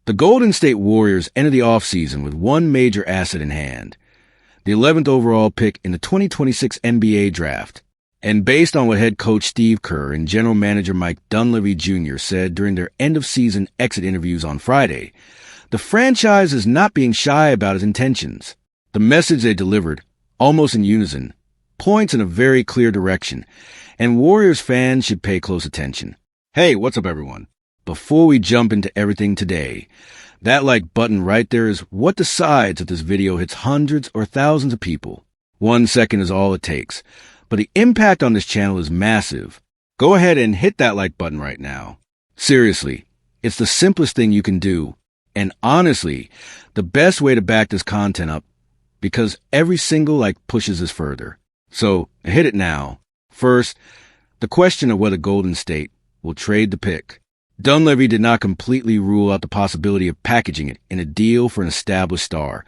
The Golden State Warriors entered the offseason with one major asset in hand, the 11th overall pick in the 2026 NBA draft. And based on what head coach Steve Kerr and general manager Mike Dunleavy Jr. said during their end-of-season exit interviews on Friday, the franchise is not being shy about its intentions. The message they delivered, almost in unison, points in a very clear direction, and Warriors fans should pay close attention. Hey, what's up, everyone? Before we jump into everything today, that like button right there is what decides if this video hits hundreds or thousands of people. 1 second is all it takes, but the impact on this channel is massive. Go ahead and hit that like button right now. Seriously, it's the simplest thing you can do, and honestly, the best way to back this content up, because every single like pushes us further. So hit it now. First, the question of whether Golden State will trade the pick. Dunleavy did not completely rule out the possibility of packaging it in a deal for an established star,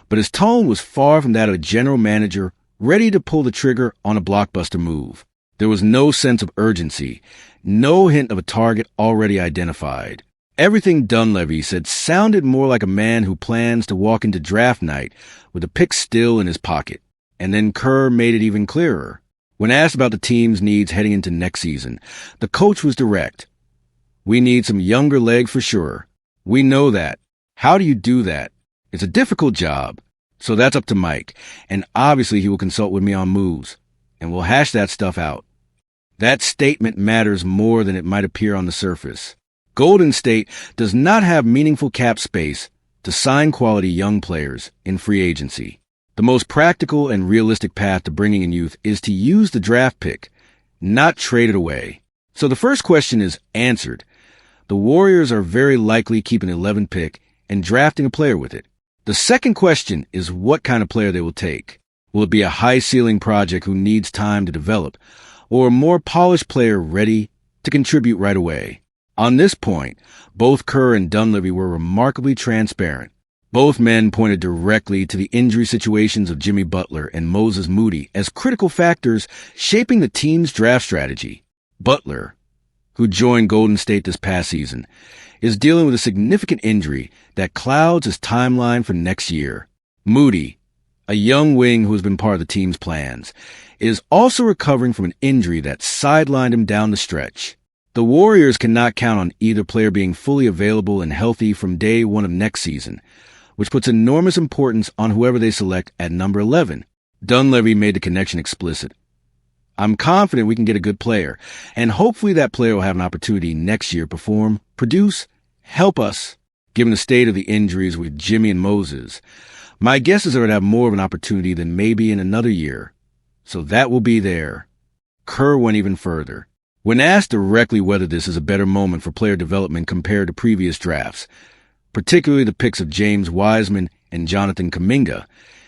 but his tone was far from that of a general manager ready to pull the trigger on a blockbuster move. There was no sense of urgency, no hint of a target already identified. Everything Dunleavy said sounded more like a man who plans to walk into draft night with the pick still in his pocket. And then Kerr made it even clearer. When asked about the team's needs heading into next season, the coach was direct. We need some younger legs for sure. We know that. How do you do that? It's a difficult job. So that's up to Mike, and obviously he will consult with me on moves, and we'll hash that stuff out. That statement matters more than it might appear on the surface. Golden State does not have meaningful cap space to sign quality young players in free agency. The most practical and realistic path to bringing in youth is to use the draft pick, not trade it away. So the first question is answered. The Warriors are very likely keeping an 11th pick and drafting a player with it. The second question is what kind of player they will take. Will it be a high-ceiling project who needs time to develop, or a more polished player ready to contribute right away? On this point, both Kerr and Dunleavy were remarkably transparent. Both men pointed directly to the injury situations of Jimmy Butler and Moses Moody as critical factors shaping the team's draft strategy. Butler, who joined Golden State this past season, is dealing with a significant injury that clouds his timeline for next year. Moody, a young wing who has been part of the team's plans, is also recovering from an injury that sidelined him down the stretch. The Warriors cannot count on either player being fully available and healthy from day one of next season, which puts enormous importance on whoever they select at number 11. Dunleavy made the connection explicit. I'm confident we can get a good player, and hopefully that player will have an opportunity next year to perform, produce, help us. Given the state of the injuries with Jimmy and Moses, my guess is they would have more of an opportunity than maybe in another year. So that will be there. Kerr went even further. When asked directly whether this is a better moment for player development compared to previous drafts, particularly the picks of James Wiseman and Jonathan Kuminga,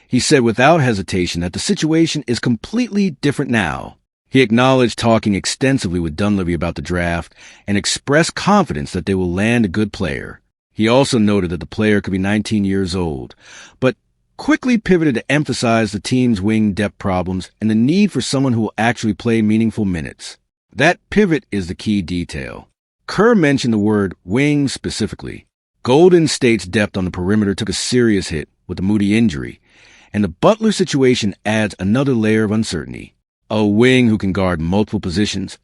he said without hesitation that the situation is completely different now. He acknowledged talking extensively with Dunleavy about the draft and expressed confidence that they will land a good player. He also noted that the player could be 19 years old, but quickly pivoted to emphasize the team's wing depth problems and the need for someone who will actually play meaningful minutes. That pivot is the key detail. Kerr mentioned the word wing specifically. Golden State's depth on the perimeter took a serious hit with the Moody injury, and the Butler situation adds another layer of uncertainty. A wing who can guard multiple positions,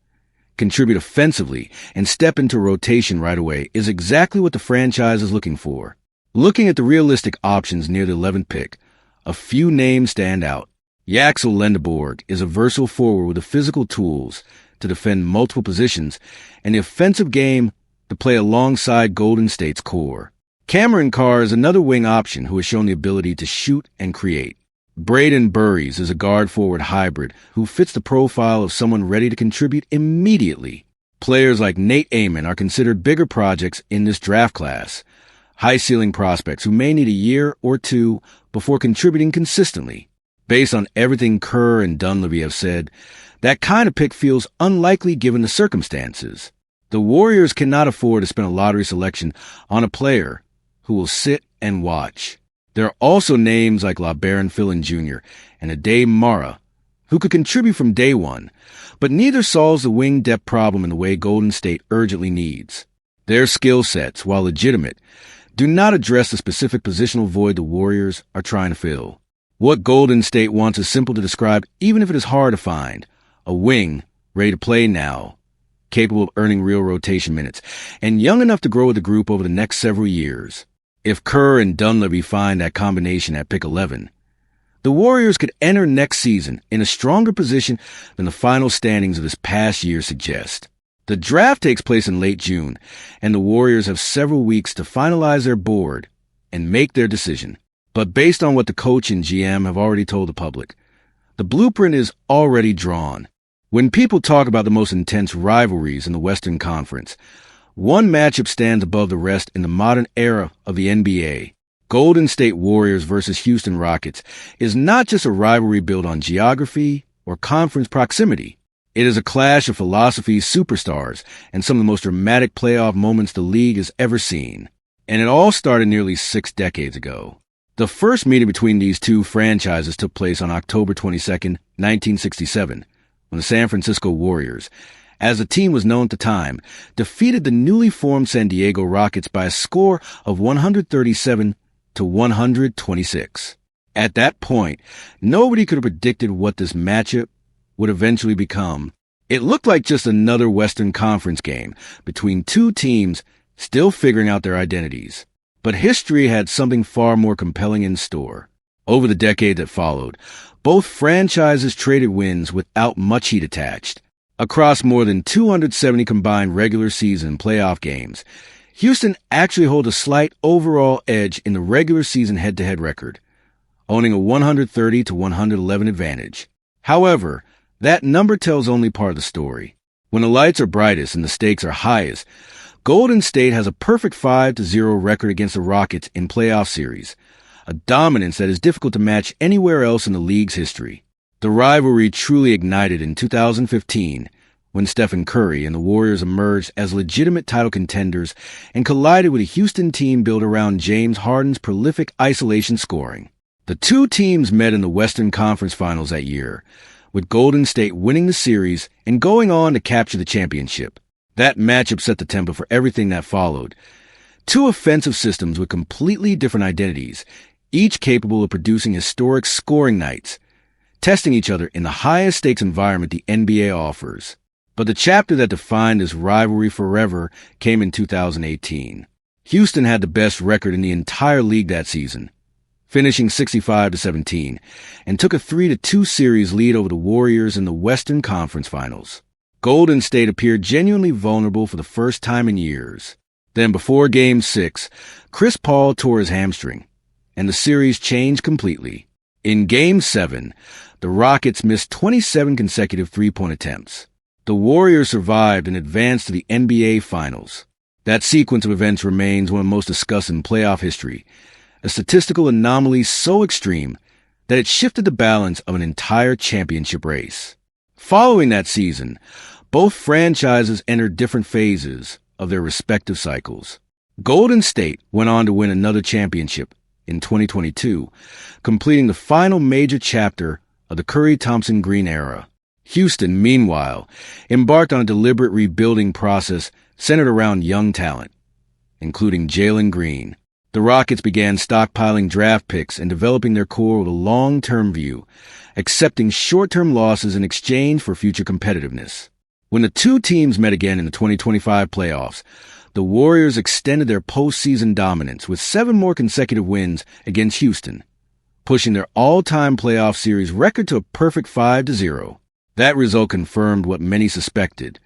contribute offensively, and step into rotation right away is exactly what the franchise is looking for. Looking at the realistic options near the 11th pick, a few names stand out. Yaxel Lendeborg is a versatile forward with the physical tools to defend multiple positions and the offensive game to play alongside Golden State's core. Cameron Carr is another wing option who has shown the ability to shoot and create. Braden Burries is a guard-forward hybrid who fits the profile of someone ready to contribute immediately. Players like Nate Amon are considered bigger projects in this draft class, high-ceiling prospects who may need a year or two before contributing consistently. Based on everything Kerr and Dunleavy have said, that kind of pick feels unlikely given the circumstances. The Warriors cannot afford to spend a lottery selection on a player who will sit and watch. There are also names like LeBaron Philin Jr. and Ade Mara, who could contribute from day one, but neither solves the wing depth problem in the way Golden State urgently needs. Their skill sets, while legitimate, do not address the specific positional void the Warriors are trying to fill. What Golden State wants is simple to describe, even if it is hard to find. A wing, ready to play now, capable of earning real rotation minutes, and young enough to grow with the group over the next several years. If Kerr and Dunleavy find that combination at pick 11, the Warriors could enter next season in a stronger position than the final standings of this past year suggest. The draft takes place in late June, and the Warriors have several weeks to finalize their board and make their decision. But based on what the coach and GM have already told the public, the blueprint is already drawn. When people talk about the most intense rivalries in the Western Conference, one matchup stands above the rest in the modern era of the NBA. Golden State Warriors versus Houston Rockets is not just a rivalry built on geography or conference proximity. It is a clash of philosophies, superstars, and some of the most dramatic playoff moments the league has ever seen. And it all started nearly 6 decades ago. The first meeting between these two franchises took place on October 22, 1967, when the San Francisco Warriors, as the team was known at the time, defeated the newly formed San Diego Rockets by a score of 137 to 126. At that point, nobody could have predicted what this matchup would eventually become. It looked like just another Western Conference game between two teams still figuring out their identities. But history had something far more compelling in store. Over the decade that followed, both franchises traded wins without much heat attached. Across more than 270 combined regular season playoff games, Houston actually holds a slight overall edge in the regular season head-to-head record, owning a 130 to 111 advantage. However, that number tells only part of the story. When the lights are brightest and the stakes are highest, Golden State has a perfect 5-0 record against the Rockets in playoff series, a dominance that is difficult to match anywhere else in the league's history. The rivalry truly ignited in 2015 when Stephen Curry and the Warriors emerged as legitimate title contenders and collided with a Houston team built around James Harden's prolific isolation scoring. The two teams met in the Western Conference Finals that year, with Golden State winning the series and going on to capture the championship. That matchup set the template for everything that followed. Two offensive systems with completely different identities, each capable of producing historic scoring nights, testing each other in the highest stakes environment the NBA offers. But the chapter that defined this rivalry forever came in 2018. Houston had the best record in the entire league that season, finishing 65-17, and took a 3-2 series lead over the Warriors in the Western Conference Finals. Golden State appeared genuinely vulnerable for the first time in years. Then before Game 6, Chris Paul tore his hamstring, and the series changed completely. In Game 7, the Rockets missed 27 consecutive three-point attempts. The Warriors survived and advanced to the NBA Finals. That sequence of events remains one of the most discussed in playoff history, a statistical anomaly so extreme that it shifted the balance of an entire championship race. Following that season, both franchises entered different phases of their respective cycles. Golden State went on to win another championship in 2022, completing the final major chapter of the Curry-Thompson-Green era. Houston, meanwhile, embarked on a deliberate rebuilding process centered around young talent, including Jalen Green. The Rockets began stockpiling draft picks and developing their core with a long-term view, accepting short-term losses in exchange for future competitiveness. When the two teams met again in the 2025 playoffs, the Warriors extended their postseason dominance with 7 more consecutive wins against Houston, pushing their all-time playoff series record to a perfect 5-0. That result confirmed what many suspected.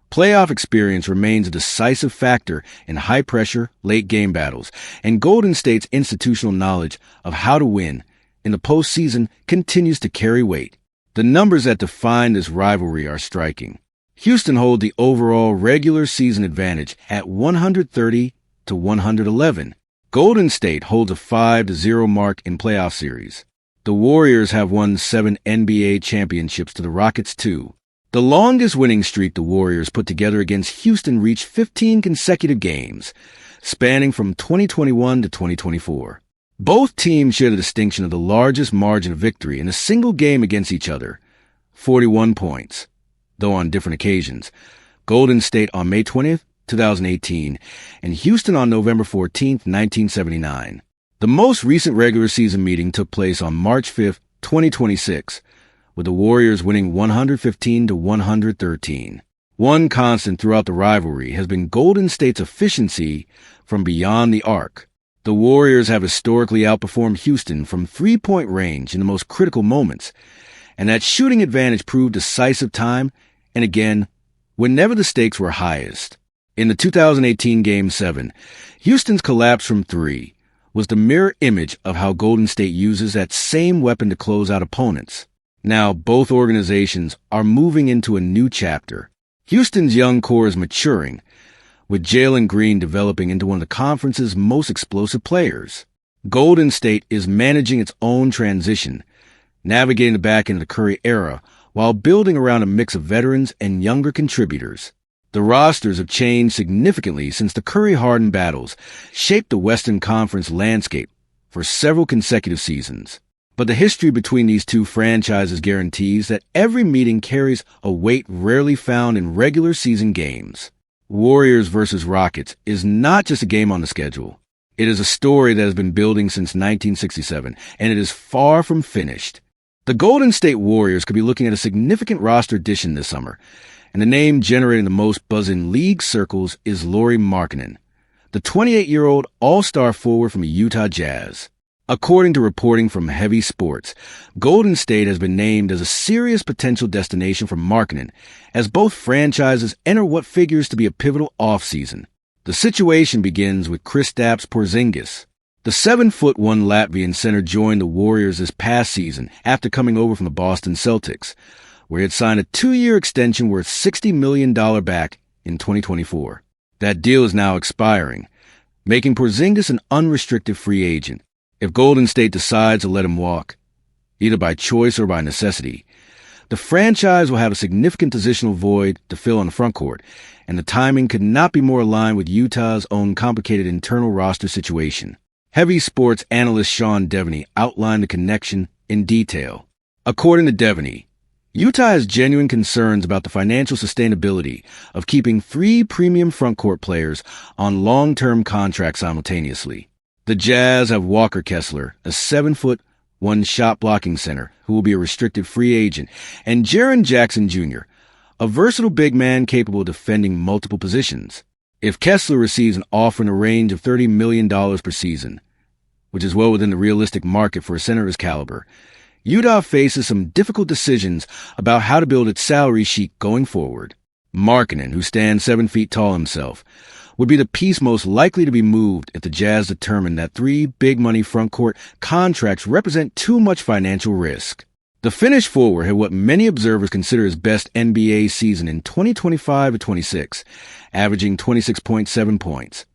Playoff experience remains a decisive factor in high-pressure, late-game battles, and Golden State's institutional knowledge of how to win in the postseason continues to carry weight. The numbers that define this rivalry are striking. Houston holds the overall regular season advantage at 130 to 111. Golden State holds a 5-0 mark in playoff series. The Warriors have won 7 NBA championships to the Rockets' 2. The longest winning streak the Warriors put together against Houston reached 15 consecutive games, spanning from 2021 to 2024. Both teams share the distinction of the largest margin of victory in a single game against each other, 41 points. Though on different occasions, Golden State on May 20th 2018, and Houston on November 14, 1979. The most recent regular season meeting took place on March 5, 2026, with the Warriors winning 115-113. One constant throughout the rivalry has been Golden State's efficiency from beyond the arc. The Warriors have historically outperformed Houston from three-point range in the most critical moments, and that shooting advantage proved decisive time and again whenever the stakes were highest. In the 2018 Game 7, Houston's collapse from three was the mirror image of how Golden State uses that same weapon to close out opponents. Now, both organizations are moving into a new chapter. Houston's young core is maturing, with Jalen Green developing into one of the conference's most explosive players. Golden State is managing its own transition, navigating the back end of the Curry era while building around a mix of veterans and younger contributors. The rosters have changed significantly since the Curry-Harden battles shaped the Western Conference landscape for several consecutive seasons. But the history between these two franchises guarantees that every meeting carries a weight rarely found in regular season games. Warriors versus Rockets is not just a game on the schedule. It is a story that has been building since 1967, and it is far from finished. The Golden State Warriors could be looking at a significant roster addition this summer, and the name generating the most buzz in league circles is Lauri Markkanen, the 28-year-old all-star forward from the Utah Jazz. According to reporting from Heavy Sports, Golden State has been named as a serious potential destination for Markkanen as both franchises enter what figures to be a pivotal offseason. The situation begins with Kristaps Porzingis. The 7'1" Latvian center joined the Warriors this past season after coming over from the Boston Celtics, where he had signed a 2-year extension worth $60 million back in 2024. That deal is now expiring, making Porzingis an unrestricted free agent. If Golden State decides to let him walk, either by choice or by necessity, the franchise will have a significant positional void to fill on the frontcourt, and the timing could not be more aligned with Utah's own complicated internal roster situation. Heavy Sports analyst Sean Devaney outlined the connection in detail. According to Devaney, Utah has genuine concerns about the financial sustainability of keeping 3 premium frontcourt players on long-term contracts simultaneously. The Jazz have Walker Kessler, a 7'1" shot-blocking center who will be a restricted free agent, and Jaren Jackson Jr., a versatile big man capable of defending multiple positions. If Kessler receives an offer in a range of $30 million per season, which is well within the realistic market for a center of his caliber, Utah faces some difficult decisions about how to build its salary sheet going forward. Markkanen, who stands 7 feet tall himself, would be the piece most likely to be moved if the Jazz determined that 3 big-money frontcourt contracts represent too much financial risk. The Finnish forward had what many observers consider his best NBA season in 2025-26, averaging 26.7 points,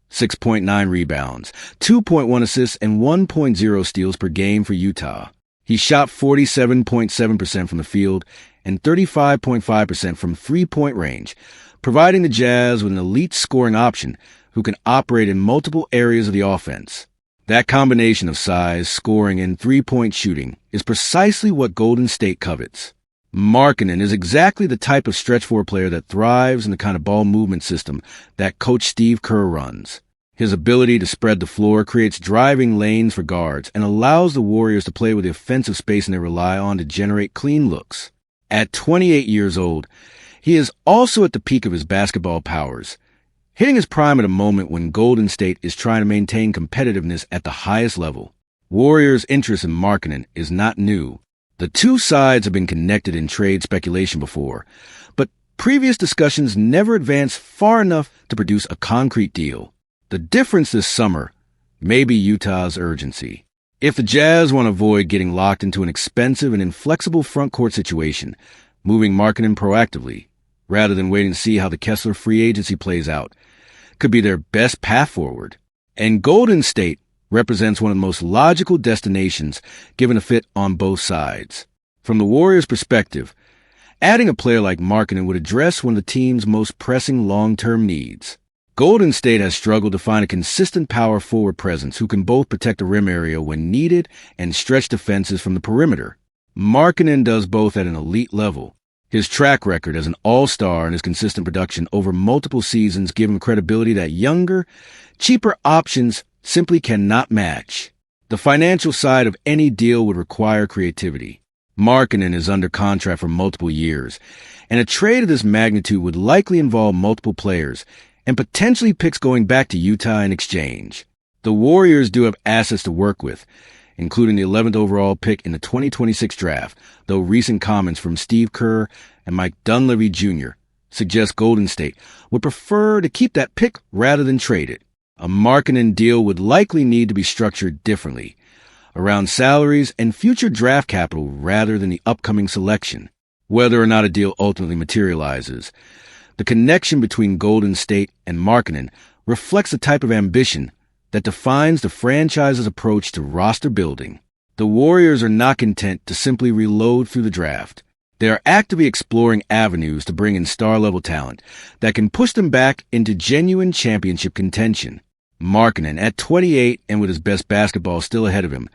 6.9 rebounds, 2.1 assists, and 1.0 steals per game for Utah. He shot 47.7% from the field and 35.5% from three-point range, providing the Jazz with an elite scoring option who can operate in multiple areas of the offense. That combination of size, scoring, and three-point shooting is precisely what Golden State covets. Markkanen is exactly the type of stretch-four player that thrives in the kind of ball movement system that Coach Steve Kerr runs. His ability to spread the floor creates driving lanes for guards and allows the Warriors to play with the offensive spacing they rely on to generate clean looks. At 28 years old, he is also at the peak of his basketball powers, hitting his prime at a moment when Golden State is trying to maintain competitiveness at the highest level. Warriors' interest in Markkanen is not new. The two sides have been connected in trade speculation before, but previous discussions never advanced far enough to produce a concrete deal. The difference this summer may be Utah's urgency. If the Jazz want to avoid getting locked into an expensive and inflexible frontcourt situation, moving Markkanen proactively, rather than waiting to see how the Kessler free agency plays out, could be their best path forward. And Golden State represents one of the most logical destinations given a fit on both sides. From the Warriors' perspective, adding a player like Markkanen would address one of the team's most pressing long-term needs. Golden State has struggled to find a consistent power forward presence who can both protect the rim area when needed and stretch defenses from the perimeter. Markkanen does both at an elite level. His track record as an all-star and his consistent production over multiple seasons give him credibility that younger, cheaper options simply cannot match. The financial side of any deal would require creativity. Markkanen is under contract for multiple years, and a trade of this magnitude would likely involve multiple players and potentially picks going back to Utah in exchange. The Warriors do have assets to work with, including the 11th overall pick in the 2026 draft, though recent comments from Steve Kerr and Mike Dunleavy Jr. suggest Golden State would prefer to keep that pick rather than trade it. A Markkanen deal would likely need to be structured differently, around salaries and future draft capital rather than the upcoming selection. Whether or not a deal ultimately materializes, the connection between Golden State and Markkanen reflects the type of ambition that defines the franchise's approach to roster building. The Warriors are not content to simply reload through the draft. They are actively exploring avenues to bring in star-level talent that can push them back into genuine championship contention. Markkanen, at 28 and with his best basketball still ahead of him,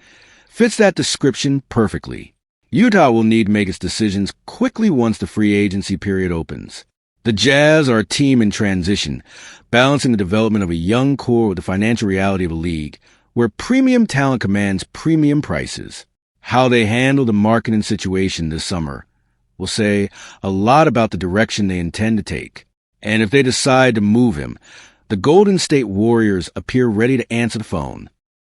fits that description perfectly. Utah will need to make its decisions quickly once the free agency period opens. The Jazz are a team in transition, balancing the development of a young core with the financial reality of a league where premium talent commands premium prices. How they handle the Markkanen situation this summer will say a lot about the direction they intend to take. And if they decide to move him, the Golden State Warriors appear ready to answer the phone.